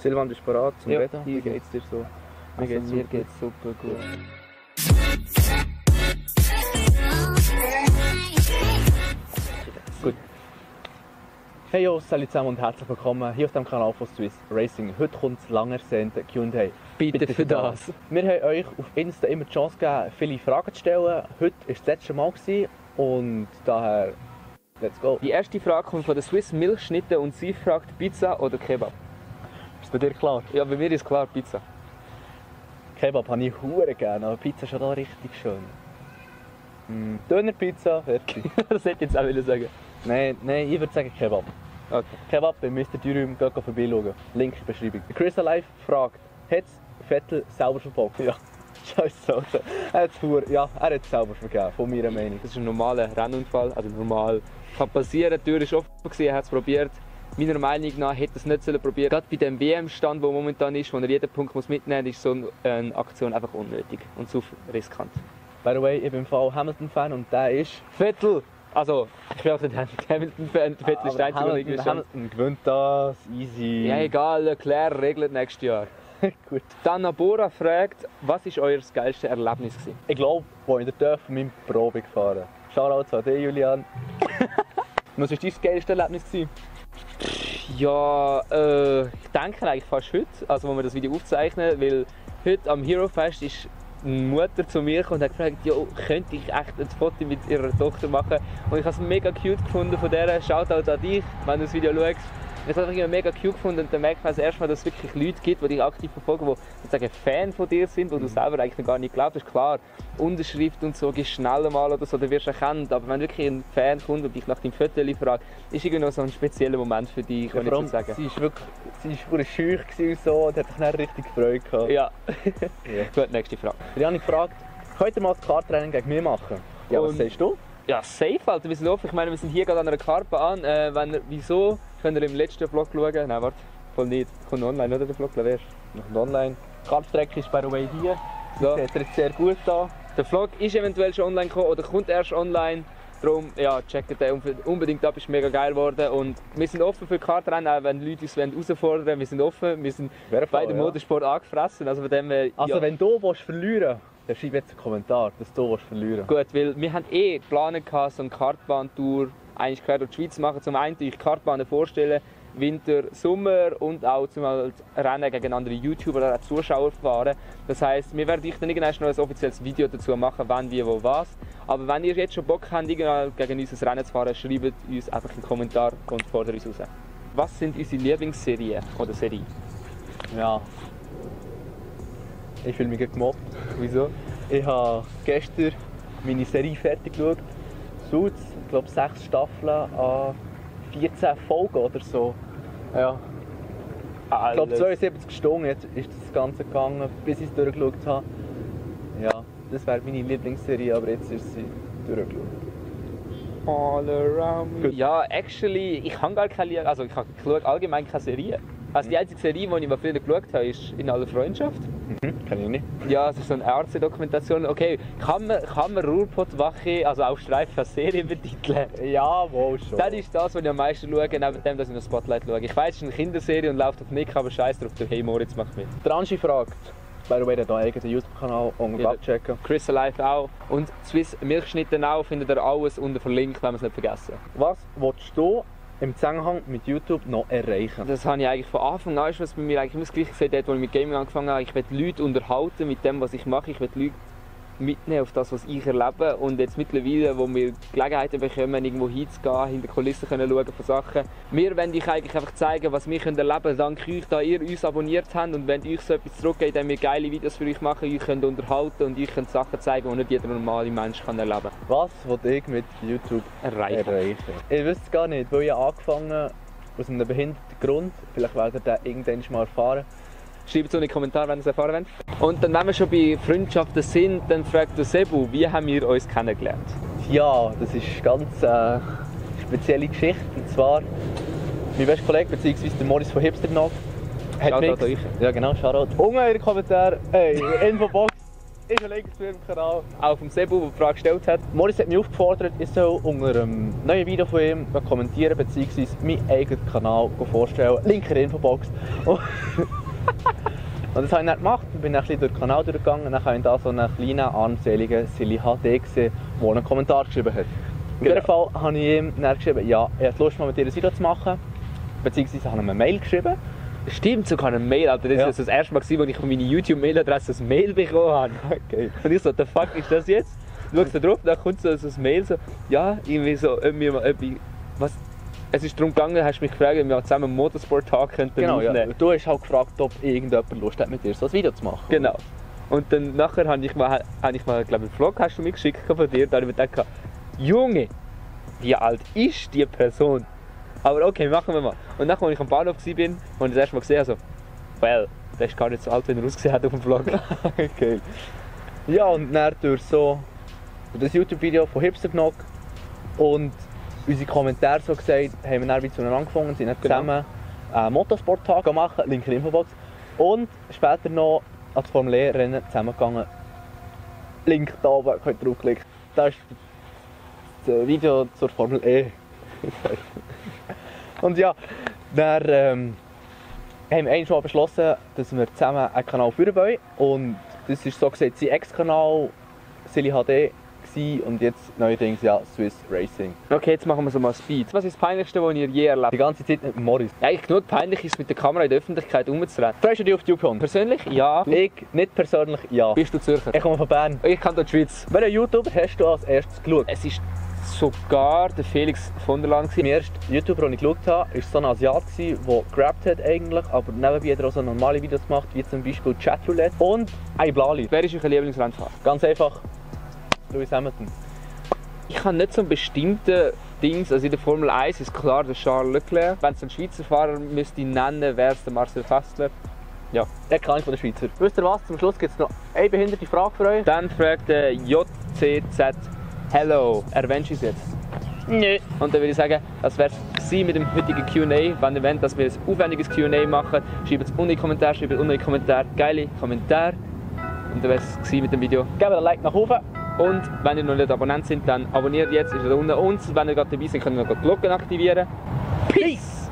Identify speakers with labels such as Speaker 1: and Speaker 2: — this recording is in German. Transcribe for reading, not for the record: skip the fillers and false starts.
Speaker 1: Silvan, bist du bereit zum
Speaker 2: Ja,
Speaker 1: Reden? Wie geht's dir so?
Speaker 2: Mir geht's super gut.
Speaker 1: Gut. Hey yo, salut zusammen und herzlich willkommen hier auf dem Kanal von Swiss Racing. Heute kommt das lang ersehnte Q&A.
Speaker 2: Bitte für das.
Speaker 1: Wir haben euch auf Insta immer die Chance gegeben, viele Fragen zu stellen. Heute war das letzte Mal und daher, let's go.
Speaker 2: Die erste Frage kommt von der Swiss Milchschnitte und sie fragt Pizza oder Kebab?
Speaker 1: Ist bei dir klar?
Speaker 2: Ja, bei mir ist klar Pizza.
Speaker 1: Kebab habe ich hure gerne, aber Pizza ist schon da richtig schön. Dönerpizza, fertig.
Speaker 2: Das hätte ich jetzt auch wieder sagen.
Speaker 1: Nein, ich würde sagen Kebab.
Speaker 2: Okay.
Speaker 1: Kebab bei Mr. Dürüm, geht vorbeischauen. Link in der Beschreibung. Chris Alive fragt, hat Vettel selber verfolgt? Ja. Scheiße, Alter. Er hat es selber vergeben, von meiner Meinung.
Speaker 2: Das ist ein normaler Rennunfall, also normal. Kann passieren, die Tür ist offen gewesen, er hat es probiert. Meiner Meinung nach hätte er es nicht probieren. Gerade bei dem WM-Stand, der momentan ist, wo er jeden Punkt mitnehmen muss, ist so eine Aktion einfach unnötig und zu riskant.
Speaker 1: By the way, ich bin im Fall Hamilton-Fan und der ist...
Speaker 2: Vettel! Also, ich bin auch nicht Hamilton-Fan, Vettel ist der einzige, der
Speaker 1: Hamilton gewinnt das, easy.
Speaker 2: Ja egal, Leclerc regelt nächstes Jahr.
Speaker 1: Gut.
Speaker 2: Dann Bora fragt, was war euer geilstes Erlebnis gewesen?
Speaker 1: Ich glaube, wo ich in der Dörf von meinem Probe gefahren. Shoutout an dich, Julian. Was war dein geilstes Erlebnis gewesen?
Speaker 2: Ja, ich denke eigentlich fast heute, also wo wir das Video aufzeichnen, weil heute am Hero Fest ist eine Mutter zu mir gekommen und hat gefragt, ja, könnte ich echt ein Foto mit ihrer Tochter machen? Und ich habe es mega cute gefunden von der. Shoutout an dich, wenn du das Video schaust. Ich habe es mega cute gefunden und dann merkt man das erste Mal, dass es wirklich Leute gibt, die dich aktiv verfolgen, die sozusagen Fan von dir sind, wo du selber eigentlich noch gar nicht glaubst. Klar, Unterschrift und so, gehst schnell mal oder so, dann wirst du erkannt. Aber wenn wirklich ein Fan kommt und dich nach deinem Foto fragt, ist irgendwie noch so ein spezieller Moment für dich, kann ich so sagen.
Speaker 1: Sie war scheu und so und hat sich dann richtig gefreut gehabt.
Speaker 2: Ja. Gut, nächste Frage.
Speaker 1: Janik fragt, könnt ihr mal das Karttraining gegen mich machen? Ja, was sagst du?
Speaker 2: Ja, safe, Alter. Wir sind offen. Ich meine, wir sind hier gerade an einer Karpa an. Wieso? Könnt ihr im letzten Vlog schauen? Nein, warte. Voll nicht. Kommt online, oder? Der Vlog, wer ist?
Speaker 1: Noch online. Die Kartstrecke ist by the way hier.
Speaker 2: So.
Speaker 1: Sieht jetzt sehr gut an.
Speaker 2: Der Vlog ist eventuell schon online gekommen oder kommt erst online. Darum, ja, checkt den unbedingt ab, ist mega geil geworden. Und wir sind offen für Kartrennen, auch wenn Leute uns herausfordern wollen. Wir sind offen, wir sind bei dem Motorsport angefressen. Also, von dem,
Speaker 1: also wenn du verlieren willst, dann schreib jetzt einen Kommentar, dass du verlieren willst.
Speaker 2: Gut, weil wir haben geplant, so eine Kartbahntour eigentlich quer durch die Schweiz zu machen. Zum einen die Kartbahnen vorstellen, Winter, Sommer und auch zum Rennen gegen andere YouTuber oder auch Zuschauer fahren. Das heisst, wir werden dann irgendwann noch ein offizielles Video dazu machen, wann, wie, wo, was. Aber wenn ihr jetzt schon Bock habt, gegen uns ein Rennen zu fahren, schreibt uns einfach einen Kommentar und fordert uns raus. Was sind unsere Lieblingsserien oder Serie?
Speaker 1: Ja. Ich fühle mich gemobbt.
Speaker 2: Wieso?
Speaker 1: Ich habe gestern meine Serie fertig geschaut. Suits, ich glaube 6 Staffeln an 14 Folgen oder so. Ja. Ich glaube 72 Stunden jetzt ist das Ganze gegangen, bis ich es durchgeschaut habe. Ja, das wäre meine Lieblingsserie, aber jetzt ist sie durchgeschaut.
Speaker 2: All around me. Ja, actually, ich habe gar keine, also ich schaue allgemein keine Serie. Also die einzige Serie, die ich mal früher geschaut habe, ist «In aller Freundschaft».
Speaker 1: Kann ich nicht.
Speaker 2: Ja, es ist so eine Ärzte-Dokumentation. Okay, kann man Ruhrpottwache, also auch Streifen als Serie betiteln?
Speaker 1: Ja, wohl schon.
Speaker 2: Das ist das, was ich am meisten schaue, neben dem, dass ich noch Spotlight schaue. Ich weiß, es ist eine Kinderserie und läuft auf Nick, aber scheiß drauf, der «Hey Moritz» macht mit.
Speaker 1: Der Angie fragt, by the way, der hat einen eigenen YouTube-Kanal, unten abchecken.
Speaker 2: Chris Alive auch. Und Swiss Milchschnitte auch, findet ihr alles unten verlinkt, wenn wir es nicht vergessen.
Speaker 1: Was willst du im Zusammenhang mit YouTube noch erreichen?
Speaker 2: Das habe ich eigentlich von Anfang an, was bei mir eigentlich immer das Gleiche gesagt hat, als ich mit Gaming angefangen habe. Ich will Leute unterhalten mit dem, was ich mache. Ich will Leute mitnehmen auf das, was ich erlebe. Und jetzt mittlerweile, wo wir Gelegenheiten bekommen, irgendwo hinzugehen, hinter Kulissen schauen von Sachen. Wir wollen euch eigentlich einfach zeigen, was wir erleben können, dank euch, da ihr uns abonniert habt. Und wenn euch so etwas zurückgeht, dann wir geile Videos für euch machen, euch könnt unterhalten und euch könnt Sachen zeigen, die nicht jeder normale Mensch kann erleben kann.
Speaker 1: Was will ich mit YouTube erreichen? Ich wüsste es gar nicht, weil ich angefangen aus einem behinderten Grund. Vielleicht werdet ihr das irgendwann mal erfahren.
Speaker 2: Schreibt es in die Kommentare, wenn ihr es erfahren wollt. Und dann, wenn wir schon bei Freundschaften sind, dann fragt der Sebu, wie haben wir uns kennengelernt?
Speaker 1: Ja, das ist eine ganz spezielle Geschichte. Und zwar, mein bester Kollege, bzw. der Moritz von Hipster noch, hat
Speaker 2: Shoutout
Speaker 1: mich...
Speaker 2: an euch.
Speaker 1: Ja genau, Shoutout. Unten in den Kommentaren, Infobox, ist ein Link zu meinem Kanal.
Speaker 2: Auch vom Sebu, der die Frage gestellt hat.
Speaker 1: Morris hat mich aufgefordert, ich soll unter einem neuen Video von ihm kommentieren bzw. meinen eigenen Kanal vorstellen. Link in der Infobox. Und das habe ich dann gemacht. Ich bin dann ein bisschen durch den Kanal durchgegangen und dann habe ich da so einen kleinen, armseligen Silly HD gesehen, der einen Kommentar geschrieben hat. In diesem Fall habe ich ihm dann geschrieben, ja, ich hätte Lust, mal mit dir ein Video zu machen. Beziehungsweise habe ich ihm eine Mail geschrieben.
Speaker 2: Stimmt, sogar eine Mail, Alter. Das war das erste Mal, als ich auf meine YouTube-Mail-Adresse ein Mail bekommen habe.
Speaker 1: Okay.
Speaker 2: Und ich so, the fuck ist das jetzt? Du schaust da drauf, dann kommt so ein Mail, so, ja, irgendwie so, irgendwie, was? Es ist darum gegangen, hast du mich gefragt, ob wir zusammen einen Motorsport-Tag könnten aufnehmen.
Speaker 1: Ja. Du hast halt gefragt, ob irgendjemand Lust hat, mit dir so ein Video zu machen.
Speaker 2: Genau. Und dann nachher habe ich mal glaube einen Vlog hast du mir geschickt von dir, da habe ich mir gedacht, Junge, wie alt ist die Person? Aber okay, machen wir mal. Und nachdem, als ich am Bahnhof war, und ich das erste Mal gesehen habe, so, well, der ist gar nicht so alt, wie er ausgesehen hat auf dem Vlog.
Speaker 1: Okay. Ja, und dann durch das YouTube-Video von Hipsterknock und unsere Kommentare so gesagt, haben wir dann wieder zueinander angefangen, sind dann zusammen einen Motorsport-Tag gemacht, Link in der Infobox. Und später noch als Formel E-Rennen zusammengegangen. Link da oben, könnt ihr draufklicken. Das ist das Video zur Formel E. Und ja, dann haben wir eigentlich mal beschlossen, dass wir zusammen einen Kanal führen wollen. Und das ist so gesagt sein Ex-Kanal, Silly HD. Und jetzt neuerdings ja Swiss Racing.
Speaker 2: Okay, jetzt machen wir so mal Speed. Was ist das Peinlichste, was ihr je erlebt?
Speaker 1: Die ganze Zeit mit Morris.
Speaker 2: Ja, eigentlich genug peinlich ist, mit der Kamera in der Öffentlichkeit rumzurennen.
Speaker 1: Freust du dich auf die YouTube?
Speaker 2: Persönlich? Ja.
Speaker 1: Ich nicht persönlich, ja.
Speaker 2: Bist du Zürcher?
Speaker 1: Ich komme von Bern.
Speaker 2: Ich kann dort die Schweiz.
Speaker 1: Welchen YouTuber hast du als erstes geschaut?
Speaker 2: Es ist sogar der Felix von der Land.
Speaker 1: Mein erster YouTuber, den ich geschaut habe, war so ein Asiat, der gerappt hat eigentlich, aber nebenbei hat er auch so normale Videos gemacht, wie zum Beispiel Chatroulette und Aiblali.
Speaker 2: Wer ist euer Lieblingsrennfahrer?
Speaker 1: Ganz einfach, Lewis Hamilton.
Speaker 2: Ich habe nicht so einen bestimmten Dings, also in der Formel 1 ist klar der Charles Leclerc. Wenn es einen Schweizer Fahrer müsste ich nennen, wäre es der Marcel Festler. Ja.
Speaker 1: Der kann von der Schweizer. Wisst ihr was? Zum Schluss gibt es noch eine behinderte Frage für euch.
Speaker 2: Dann fragt der JCZ, hello, erwähnst du es jetzt?
Speaker 1: Nö.
Speaker 2: Und dann würde ich sagen, das wäre es mit dem heutigen Q&A. Wenn ihr wollt, dass wir ein aufwendiges Q&A machen, schreibt es unten in die Kommentare, geile Kommentare. Und dann wäre es mit dem Video.
Speaker 1: Gebt ein Like nach oben.
Speaker 2: Und wenn ihr noch nicht Abonnent sind, dann abonniert jetzt, ist er da unten. Und wenn ihr gerade dabei seid, könnt ihr noch die Glocke aktivieren. Peace!